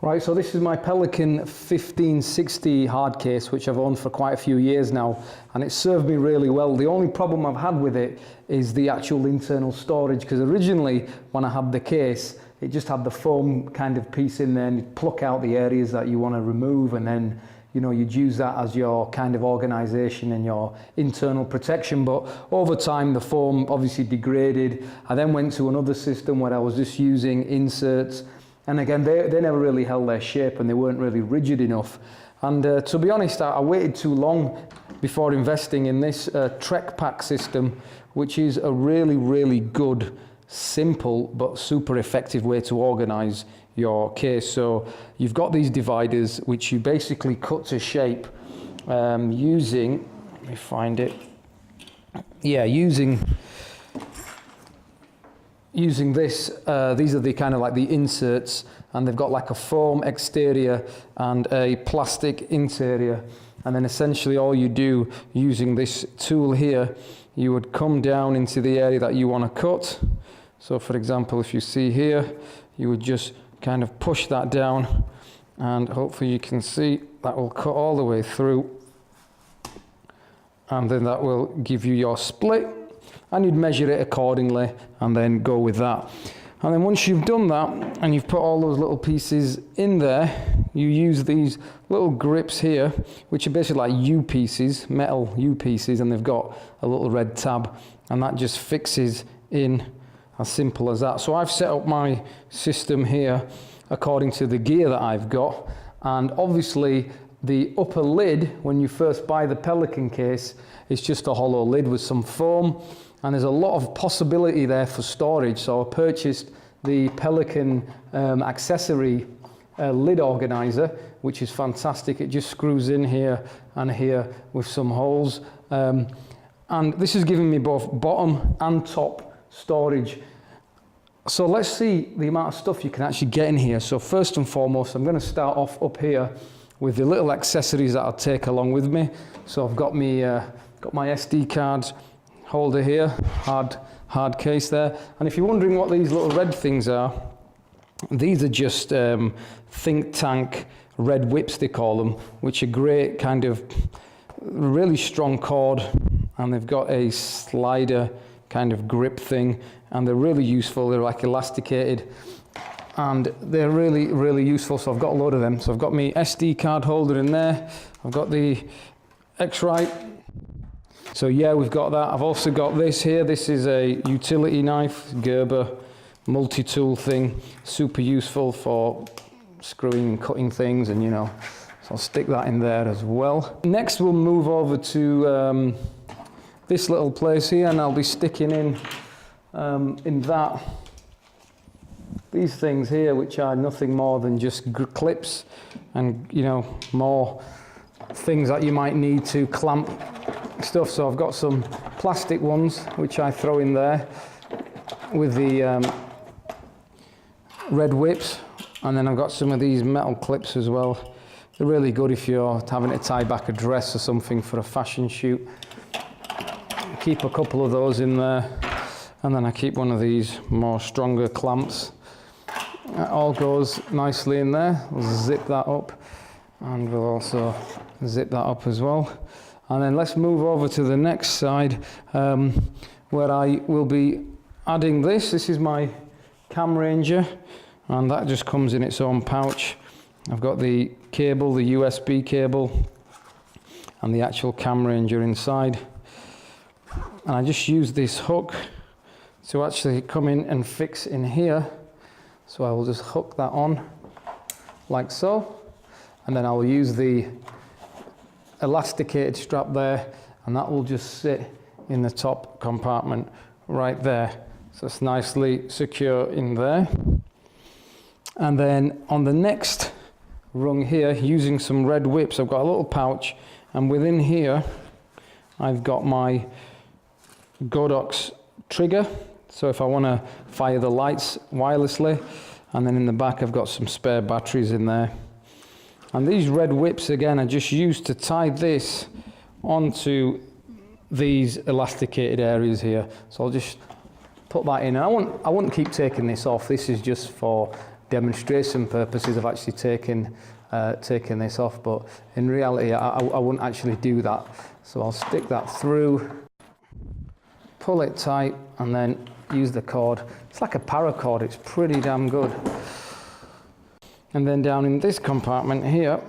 Right, so this is my Pelican 1560 hard case, which I've owned for quite a few years now, and it's served me really well. The only problem I've had with it is the actual internal storage, because originally when I had the case, it just had the foam kind of piece in there, and you'd pluck out the areas that you want to remove, and then you'd use that as your kind of organisation and your internal protection. But over time, the foam obviously degraded. I then went to another system where I was just using inserts. And again, they never really held their shape, and they weren't really rigid enough. And to be honest, I waited too long before investing in this TreKPak system, which is a really, really good, simple, but super effective way to organise your case. So you've got these dividers, which you basically cut to shape using, let me find it, yeah, using this, these are the kind of like the inserts, and they've got like a foam exterior and a plastic interior. And then essentially all you do using this tool here, you would come down into the area that you want to cut. So for example, if you see here, you would just kind of push that down, and hopefully you can see that will cut all the way through. And then that will give you your split. And you'd measure it accordingly and then go with that. And then once you've done that and you've put all those little pieces in there, you use these little grips here, which are basically like U-pieces, metal U-pieces, and they've got a little red tab, and that just fixes in, as simple as that. So I've set up my system here according to the gear that I've got, and obviously the upper lid, when you first buy the Pelican case, is just a hollow lid with some foam. And there's a lot of possibility there for storage. So I purchased the Pelican Accessory lid organiser, which is fantastic. It just screws in here and here with some holes. And this is giving me both bottom and top storage. So let's see the amount of stuff you can actually get in here. So first and foremost, I'm going to start off up here with the little accessories that I'll take along with me. So I've got my SD cards holder here, hard case there. And if you're wondering what these little red things are, these are just think tank red whips, they call them, which are great, kind of really strong cord, and they've got a slider kind of grip thing, and they're really useful. They're like elasticated, and they're really, really useful. So I've got a load of them. So I've got my SD card holder in there. I've got the X-Rite. So yeah, we've got that. I've also got this here. This is a utility knife, Gerber multi-tool thing. Super useful for screwing and cutting things, and so I'll stick that in there as well. Next we'll move over to this little place here, and I'll be sticking in that these things here, which are nothing more than just clips and more things that you might need to clamp stuff. So I've got some plastic ones which I throw in there with the red whips, and then I've got some of these metal clips as well. They're really good if you're having to tie back a dress or something for a fashion shoot. Keep a couple of those in there, and then I keep one of these more stronger clamps. That all goes nicely in there. We'll zip that up, and we'll also zip that up as well. And then let's move over to the next side, where I will be adding this. This is my cam ranger, and that just comes in its own pouch. I've got the cable, the USB cable, and the actual cam ranger inside. And I just use this hook to actually come in and fix in here. So I will just hook that on like so, and then I will use the elasticated strap there, and that will just sit in the top compartment right there. So it's nicely secure in there. And then on the next rung here, using some red whips, I've got a little pouch, and within here I've got my Godox trigger, so if I want to fire the lights wirelessly, and then in the back I've got some spare batteries in there. And these red whips again are just used to tie this onto these elasticated areas here. So I'll just put that in. I wouldn't keep taking this off. This is just for demonstration purposes, I've actually taken this off, but in reality I wouldn't actually do that. So I'll stick that through, pull it tight, and then use the cord. It's like a paracord, it's pretty damn good. And then down in this compartment here,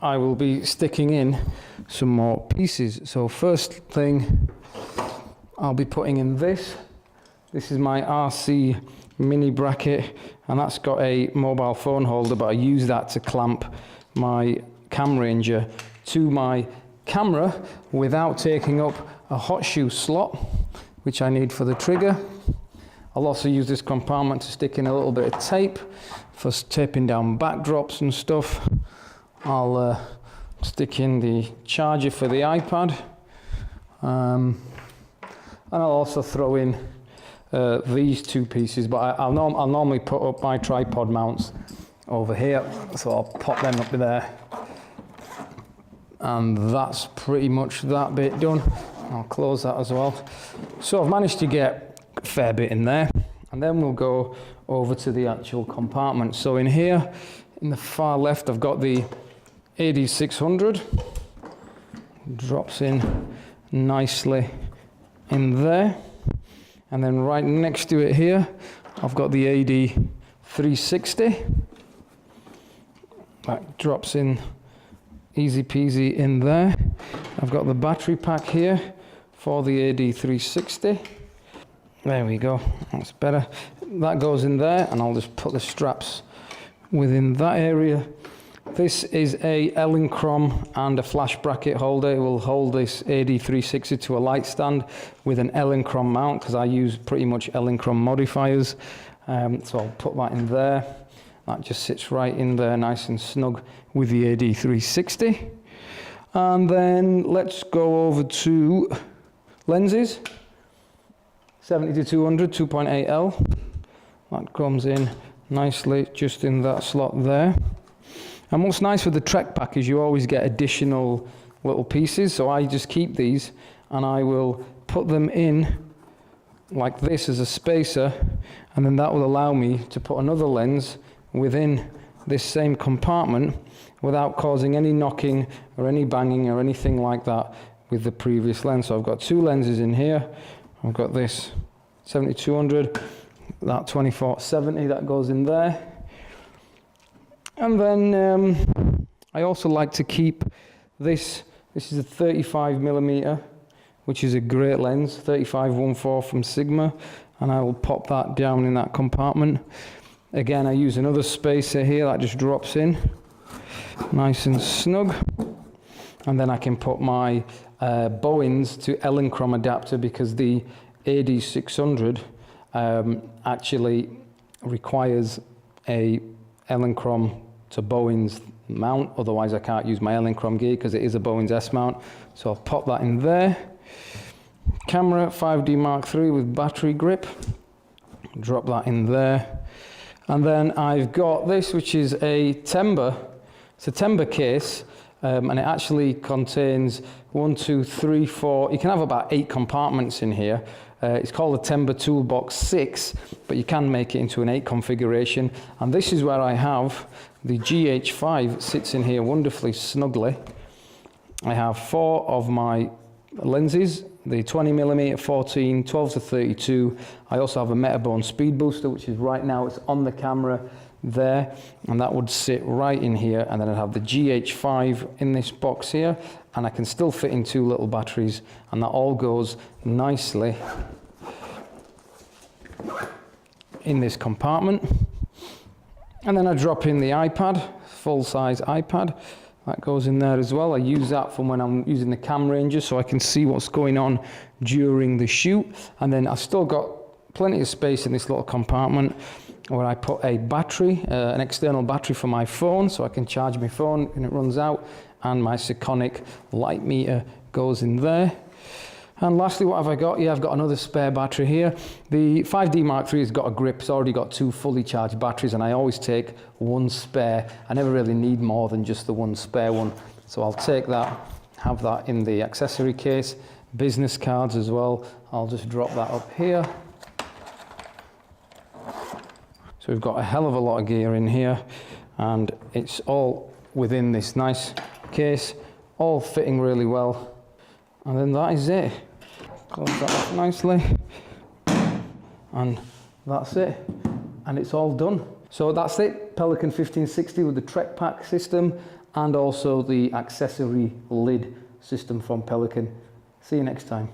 I will be sticking in some more pieces. So first thing I'll be putting in this. This is my RC mini bracket, and that's got a mobile phone holder, but I use that to clamp my cam ranger to my camera without taking up a hot shoe slot, which I need for the trigger. I'll also use this compartment to stick in a little bit of tape for taping down backdrops and stuff. I'll stick in the charger for the iPad, and I'll also throw in these two pieces, but I'll normally put up my tripod mounts over here, so I'll pop them up there, and that's pretty much that bit done. I'll close that as well. So I've managed to get a fair bit in there, and then we'll go over to the actual compartment. So in here, in the far left, I've got the AD600, drops in nicely in there. And then right next to it here, I've got the AD360. That drops in easy peasy in there. I've got the battery pack here for the AD360. There we go, that's better. That goes in there, and I'll just put the straps within that area. This is a Elinchrom and a flash bracket holder. It will hold this AD360 to a light stand with an Elinchrom mount, because I use pretty much Elinchrom modifiers. So I'll put that in there. That just sits right in there nice and snug with the AD360. And then let's go over to lenses. 70-200 2.8L. That comes in nicely just in that slot there. And what's nice with the TreKPak is you always get additional little pieces, so I just keep these and I will put them in like this as a spacer, and then that will allow me to put another lens within this same compartment without causing any knocking or any banging or anything like that with the previous lens. So I've got two lenses in here. I've got this 70-200, that 24-70 that goes in there. And then I also like to keep this. This is a 35mm, which is a great lens, 35-1.4 from Sigma, and I will pop that down in that compartment. Again, I use another spacer here that just drops in, nice and snug. And then I can put my Bowens to Elinchrom adapter, because the AD600 actually requires a Elinchrom to Bowens mount, otherwise I can't use my Elinchrom gear because it is a Bowens S mount. So I'll pop that in there. Camera 5D Mark III with battery grip, drop that in there. And then I've got this, which is a Tembar. It's a Tembar case, and it actually contains 1, 2, 3, 4, you can have about 8 compartments in here. It's called a Tembar Toolbox 6, but you can make it into an 8 configuration. And this is where I have the GH5 sits in here wonderfully snugly. I have 4 of my lenses, the 20mm, 14, 12-32. I also have a Metabone speed booster, which is right now, it's on the camera there, and that would sit right in here. And then I'd have the GH5 in this box here, and I can still fit in 2 little batteries, and that all goes nicely in this compartment. And then I drop in the iPad, full-size iPad. That goes in there as well. I use that from when I'm using the cam ranger, so I can see what's going on during the shoot. And then I've still got plenty of space in this little compartment where I put a battery, an external battery for my phone, so I can charge my phone when it runs out, and my Sekonic light meter goes in there. And lastly, what have I got? Yeah, I've got another spare battery here. The 5D Mark III has got a grip. It's already got 2 fully charged batteries, and I always take 1 spare. I never really need more than just the 1 spare one. So I'll take that, have that in the accessory case. Business cards as well. I'll just drop that up here. So we've got a hell of a lot of gear in here, and it's all within this nice case, all fitting really well. And then that is it. Close that off nicely, and that's it, and it's all done. So that's it, Pelican 1560 with the TreKPak system and also the accessory lid system from Pelican. See you next time.